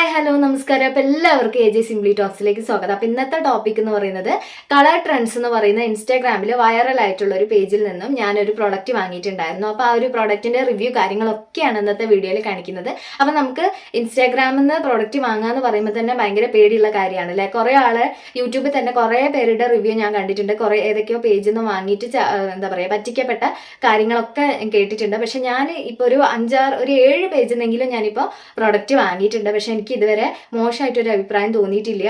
Hi hello നമസ്കാരം. അപ്പോൾ എല്ലാവർക്കും AJ സിംപ്ലി ടോക്സിലേക്ക് സ്വാഗതം. അപ്പോൾ ഇന്നത്തെ ടോപ്പിക് എന്ന് പറയുന്നത് കളർ ട്രെൻഡ്സ് എന്ന് പറയുന്ന ഇൻസ്റ്റാഗ്രാമിൽ വൈറൽ ആയിട്ടുള്ള ഒരു പേജിൽ നിന്നും ഞാനൊരു പ്രൊഡക്റ്റ് വാങ്ങിയിട്ടുണ്ടായിരുന്നു. അപ്പോൾ ആ ഒരു പ്രൊഡക്റ്റിന്റെ റിവ്യൂ കാര്യങ്ങളൊക്കെയാണ് ഇന്നത്തെ വീഡിയോയിൽ കാണിക്കുന്നത്. അപ്പോൾ നമുക്ക് ഇൻസ്റ്റാഗ്രാമിൽ നിന്ന് പ്രൊഡക്റ്റ് വാങ്ങാന്ന് പറയുമ്പോൾ തന്നെ ഭയങ്കര പേടിയുള്ള കാര്യമാണ് അല്ലേ. കുറേ ആളെ യൂട്യൂബിൽ തന്നെ കുറേ പേരുടെ റിവ്യൂ ഞാൻ കണ്ടിട്ടുണ്ട്. കുറേ ഏതൊക്കെയോ പേജിൽ നിന്ന് വാങ്ങിയിട്ട് എന്താ പറയുക പറ്റിക്കപ്പെട്ട കാര്യങ്ങളൊക്കെ കേട്ടിട്ടുണ്ട്. പക്ഷെ ഞാൻ ഇപ്പോൾ ഒരു 7 പേജിൽ നിന്നെങ്കിലും ഞാനിപ്പോൾ പ്രൊഡക്റ്റ് വാങ്ങിയിട്ടുണ്ട്. പക്ഷെ എനിക്ക് ഇതുവരെ മോശമായിട്ടൊരു അഭിപ്രായം തോന്നിയിട്ടില്ല.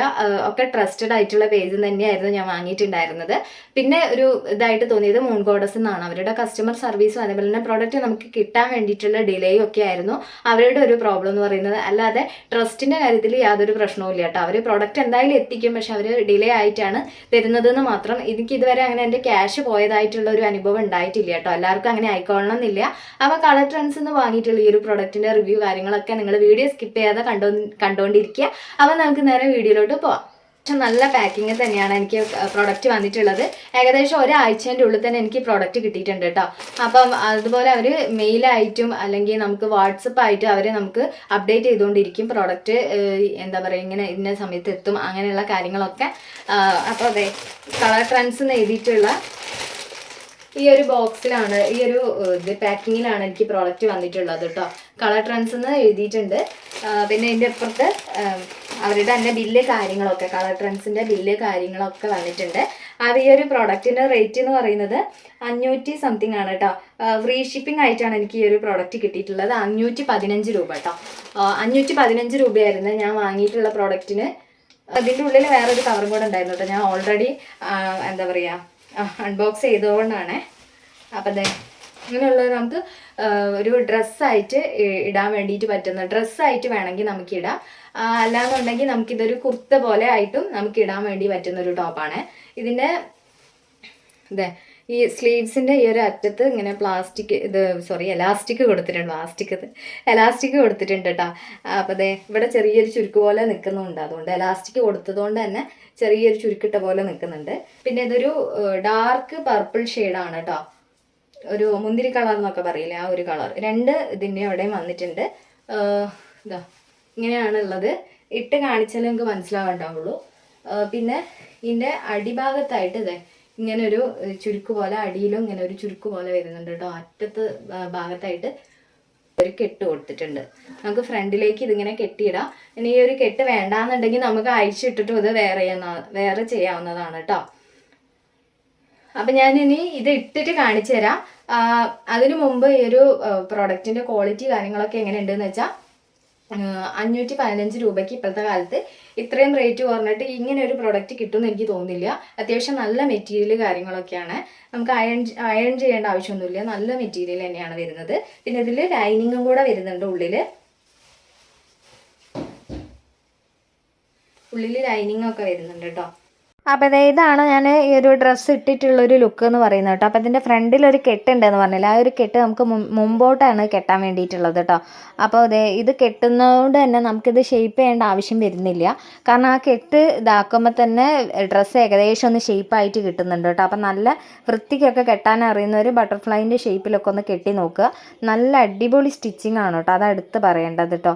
ഒക്കെ ട്രസ്റ്റഡ് ആയിട്ടുള്ള പേജിൽ തന്നെയായിരുന്നു ഞാൻ വാങ്ങിയിട്ടുണ്ടായിരുന്നത്. പിന്നെ ഒരു ഇതായിട്ട് തോന്നിയത് മൂൺ ഗോഡസ് എന്നാണ്. അവരുടെ കസ്റ്റമർ സർവീസും അതേപോലെ തന്നെ പ്രോഡക്റ്റ് നമുക്ക് കിട്ടാൻ വേണ്ടിയിട്ടുള്ള ഡിലേയും ഒക്കെ ആയിരുന്നു അവരുടെ ഒരു പ്രോബ്ലം എന്ന് പറയുന്നത്. അല്ലാതെ ട്രസ്റ്റിന്റെ കാര്യത്തിൽ യാതൊരു പ്രശ്നവും ഇല്ല കേട്ടോ. അവർ പ്രോഡക്റ്റ് എന്തായാലും എത്തിക്കും, പക്ഷെ അവർ ഡിലേ ആയിട്ടാണ് തരുന്നതെന്ന് മാത്രം. എനിക്ക് ഇതുവരെ അങ്ങനെ എൻ്റെ ക്യാഷ് പോയതായിട്ടുള്ള ഒരു അനുഭവം ഉണ്ടായിട്ടില്ല കേട്ടോ. എല്ലാവർക്കും അങ്ങനെ ആയിക്കോളണം എന്നില്ല. അപ്പോൾ കളർ ട്രെൻഡ്സ് എന്ന് വാങ്ങിയിട്ടുള്ള ഈ ഒരു പ്രോഡക്റ്റിന്റെ റിവ്യൂ കാര്യങ്ങളൊക്കെ നിങ്ങൾ വീഡിയോ സ്കിപ്പ് ചെയ്യാതെ കണ്ടുകൊണ്ടിരിക്കുക. അപ്പോൾ നമുക്ക് നേരെ വീഡിയോയിലോട്ട് പോവാം. പക്ഷെ നല്ല പാക്കിങ് തന്നെയാണ് എനിക്ക് പ്രോഡക്റ്റ് വന്നിട്ടുള്ളത്. ഏകദേശം ഒരാഴ്ചേൻ്റെ ഉള്ളിൽ തന്നെ എനിക്ക് പ്രോഡക്റ്റ് കിട്ടിയിട്ടുണ്ട് കേട്ടോ. അപ്പം അതുപോലെ അവർ മെയിലായിട്ടും അല്ലെങ്കിൽ നമുക്ക് വാട്സപ്പ് ആയിട്ട് അവർ നമുക്ക് അപ്ഡേറ്റ് ചെയ്തുകൊണ്ടിരിക്കും. പ്രോഡക്റ്റ് എന്താ പറയുക ഇങ്ങനെ ഇന്ന സമയത്ത് എത്തും അങ്ങനെയുള്ള കാര്യങ്ങളൊക്കെ. അപ്പോൾ അതെ കളർ ട്രെൻഡ്സ് എന്ന് എഴുതിയിട്ടുള്ള ഈ ഒരു ബോക്സിലാണ്, ഈ ഒരു പാക്കിങ്ങിലാണ് എനിക്ക് പ്രോഡക്റ്റ് വന്നിട്ടുള്ളത് കേട്ടോ. കളർ ട്രെൻഡ്സ് എന്ന് എഴുതിയിട്ടുണ്ട്. പിന്നെ ഇതിൻ്റെ അപ്പുറത്ത് അവരുടെ തന്നെ ബില്ല് കാര്യങ്ങളൊക്കെ, കളർ ട്രെൻഡ്സിൻ്റെ ബില്ല് കാര്യങ്ങളൊക്കെ വന്നിട്ടുണ്ട്. അത് ഈ ഒരു പ്രോഡക്റ്റിൻ്റെ റേറ്റ് എന്ന് പറയുന്നത് 500 സംതിങ് ആണ് കേട്ടോ. ഫ്രീ ഷിപ്പിംഗ് ആയിട്ടാണ് എനിക്ക് ഈ ഒരു പ്രോഡക്റ്റ് കിട്ടിയിട്ടുള്ളത്. 515 രൂപ കേട്ടോ. 515 രൂപയായിരുന്നു ഞാൻ വാങ്ങിയിട്ടുള്ള പ്രോഡക്റ്റിന്. അതിൻ്റെ ഉള്ളിൽ വേറൊരു കവറും കൂടെ ഉണ്ടായിരുന്നു കേട്ടോ. ഞാൻ ഓൾറെഡി എന്താ പറയുക അൺബോക്സ് ചെയ്തുകൊണ്ടാണ്. അപ്പം അതെ ഇങ്ങനെയുള്ളത് നമുക്ക് ഒരു ഡ്രസ്സായിട്ട് ഇടാൻ വേണ്ടിയിട്ട് പറ്റുന്ന ഡ്രസ്സായിട്ട് വേണമെങ്കിൽ നമുക്ക് ഇടാം. അല്ലാന്നുണ്ടെങ്കിൽ നമുക്കിതൊരു കുർത്ത പോലെ ആയിട്ടും നമുക്ക് ഇടാൻ വേണ്ടി പറ്റുന്ന ഒരു ടോപ്പാണ്. ഇതിൻ്റെ അതെ ഈ സ്ലീവ്സിൻ്റെ ഈ ഒരു അറ്റത്ത് ഇങ്ങനെ എലാസ്റ്റിക് കൊടുത്തിട്ടുണ്ട്. എലാസ്റ്റിക് കൊടുത്തിട്ടുണ്ട് കേട്ടോ. അപ്പോൾ അതെ ഇവിടെ ചെറിയൊരു ചുരുക്ക് പോലെ നിൽക്കുന്നുണ്ട്. അതുകൊണ്ട് എലാസ്റ്റിക് കൊടുത്തതുകൊണ്ട് തന്നെ ചെറിയൊരു ചുരുക്കിട്ട പോലെ നിൽക്കുന്നുണ്ട്. പിന്നെ ഇതൊരു ഡാർക്ക് പർപ്പിൾ ഷെയ്ഡാണ് കേട്ടോ. ഒരു മുന്തിരി കളർ എന്നൊക്കെ പറയില്ലേ, ആ ഒരു കളർ. രണ്ട് ഇതിൻ്റെ അവിടെയും വന്നിട്ടുണ്ട്. ഇതാ ഇങ്ങനെയാണുള്ളത്. ഇട്ട് കാണിച്ചാലേ നമുക്ക് മനസ്സിലാവുണ്ടാവുള്ളൂ. പിന്നെ ഇതിൻ്റെ അടിഭാഗത്തായിട്ട് ഇതേ ഇങ്ങനെ ഒരു ചുരുക്ക് പോലെ, അടിയിലും ഇങ്ങനെ ഒരു ചുരുക്ക് പോലെ വരുന്നുണ്ട് കേട്ടോ. അറ്റത്ത് ഭാഗത്തായിട്ട് ഒരു കെട്ട് കൊടുത്തിട്ടുണ്ട്. നമുക്ക് ഫ്രണ്ടിലേക്ക് ഇതിങ്ങനെ കെട്ടിയിടാം. ഇനി ഈ ഒരു കെട്ട് വേണ്ടാന്നുണ്ടെങ്കിൽ നമുക്ക് അഴിച്ചിട്ടിട്ടും ഇത് വേറെ ചെയ്യാവുന്നതാണ് കേട്ടോ. അപ്പം ഞാനിനി ഇത് ഇട്ടിട്ട് കാണിച്ചു തരാം. അതിനു മുമ്പ് ഈ ഒരു പ്രോഡക്റ്റിൻ്റെ ക്വാളിറ്റി കാര്യങ്ങളൊക്കെ എങ്ങനെയുണ്ടെന്ന് വെച്ചാൽ 515 രൂപയ്ക്ക് ഇപ്പോഴത്തെ കാലത്ത് ഇത്രയും റേറ്റ് കുറഞ്ഞിട്ട് ഇങ്ങനെ ഒരു പ്രൊഡക്റ്റ് കിട്ടുമെന്ന് എനിക്ക് തോന്നുന്നില്ല. അത്യാവശ്യം നല്ല മെറ്റീരിയൽ കാര്യങ്ങളൊക്കെയാണ്. നമുക്ക് അയൺ ചെയ്യേണ്ട ആവശ്യമൊന്നുമില്ല. നല്ല മെറ്റീരിയൽ തന്നെയാണ് വരുന്നത്. പിന്നെ ഇതിൽ ലൈനിങ്ങും കൂടെ വരുന്നുണ്ട്. ഉള്ളിൽ ലൈനിങ് ഒക്കെ വരുന്നുണ്ട് കേട്ടോ. അപ്പോൾ ഇതാണ് ഞാൻ ഈ ഒരു ഡ്രസ്സ് ഇട്ടിട്ടുള്ളൊരു ലുക്ക് എന്ന് പറയുന്നത് കേട്ടോ. അപ്പോൾ ഇതിൻ്റെ ഫ്രണ്ടിലൊരു കെട്ടുണ്ടെന്ന് പറഞ്ഞില്ല, ആ ഒരു കെട്ട് നമുക്ക് മുമ്പോട്ടാണ് കെട്ടാൻ വേണ്ടിയിട്ടുള്ളത് കേട്ടോ. അപ്പോൾ ഇത് കെട്ടുന്നതുകൊണ്ട് തന്നെ നമുക്കിത് ഷേപ്പ് ചെയ്യേണ്ട ആവശ്യം വരുന്നില്ല. കാരണം ആ കെട്ട് ഇതാക്കുമ്പോൾ തന്നെ ഡ്രസ്സ് ഏകദേശം ഒന്ന് ഷേപ്പായിട്ട് കിട്ടുന്നുണ്ട് കേട്ടോ. അപ്പം നല്ല വൃത്തിക്കൊക്കെ കെട്ടാൻ അറിയുന്നവർ ബട്ടർഫ്ലൈൻ്റെ ഷേപ്പിലൊക്കെ ഒന്ന് കെട്ടി നോക്കുക. നല്ല അടിപൊളി സ്റ്റിച്ചിങ് ആണ് കേട്ടോ, അതെടുത്ത് പറയേണ്ടത് കേട്ടോ.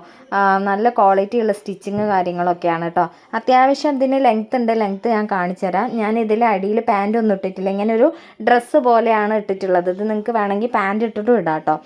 നല്ല ക്വാളിറ്റിയുള്ള സ്റ്റിച്ചിങ് കാര്യങ്ങളൊക്കെയാണ് കേട്ടോ. അത്യാവശ്യം ഇതിന് ലെങ്ത്ത് ഞാൻ കാണിച്ചു തരാം. ഞാൻ ഇതിൽ അടിയിൽ പാൻ്റ് ഒന്നും ഇട്ടിട്ടില്ല. ഇങ്ങനെ ഒരു ഡ്രസ്സ് പോലെയാണ് ഇട്ടിട്ടുള്ളത്. ഇത് നിങ്ങൾക്ക് വേണമെങ്കിൽ പാൻ്റ് ഇട്ടിട്ടും ഇടാം കേട്ടോ.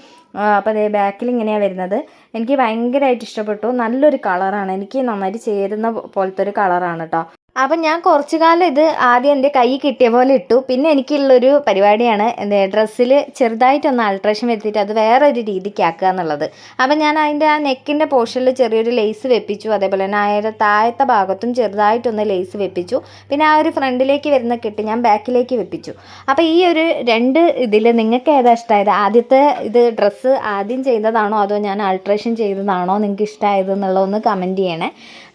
അപ്പോൾ അതേ ബാക്കിൽ ഇങ്ങനെയാണ് വരുന്നത്. എനിക്ക് ഭയങ്കരമായിട്ട് ഇഷ്ടപ്പെട്ടു. നല്ലൊരു കളറാണ്, എനിക്ക് നന്നായിട്ട് ചേരുന്ന പോലത്തെ ഒരു കളറാണ് കേട്ടോ. അപ്പം ഞാൻ കുറച്ച് കാലം ഇത് ആദ്യം എൻ്റെ കൈ കിട്ടിയ പോലെ ഇട്ടു. പിന്നെ എനിക്കുള്ളൊരു പരിപാടിയാണ് ഡ്രസ്സിൽ ചെറുതായിട്ടൊന്ന് ആൾട്രേഷൻ വരുത്തിയിട്ട് അത് വേറെ ഒരു രീതിക്ക് ആക്കുക എന്നുള്ളത്. അപ്പം ഞാൻ അതിൻ്റെ ആ നെക്കിൻ്റെ പോർഷനിൽ ചെറിയൊരു ലേസ് വെപ്പിച്ചു. അതേപോലെ തന്നെ ആ താഴത്തെ ഭാഗത്തും ചെറുതായിട്ടൊന്ന് ലേസ് വെപ്പിച്ചു. പിന്നെ ആ ഒരു ഫ്രണ്ടിലേക്ക് വരുന്ന കെട്ട് ഞാൻ ബാക്കിലേക്ക് വെപ്പിച്ചു. അപ്പോൾ ഈ ഒരു രണ്ട് ഇതിൽ നിങ്ങൾക്ക് ഏതാ ഇഷ്ടമായത്? ആദ്യത്തെ ഇത് ഡ്രസ്സ് ആദ്യം ചെയ്തതാണോ അതോ ഞാൻ ആൾട്രേഷൻ ചെയ്തതാണോ നിങ്ങൾക്ക് ഇഷ്ടമായത് എന്നുള്ളതൊന്ന് കമൻറ്റ് ചെയ്യണേ.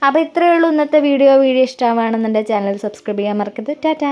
അപ്പോൾ ഇത്രയേ ഉള്ളൂ ഇന്നത്തെ വീഡിയോ ഇഷ്ടമാണെന്നുണ്ടെങ്കിൽ ചാനൽ സബ്സ്ക്രൈബ് ചെയ്യാൻ മറക്കരുത്. ടാറ്റാ.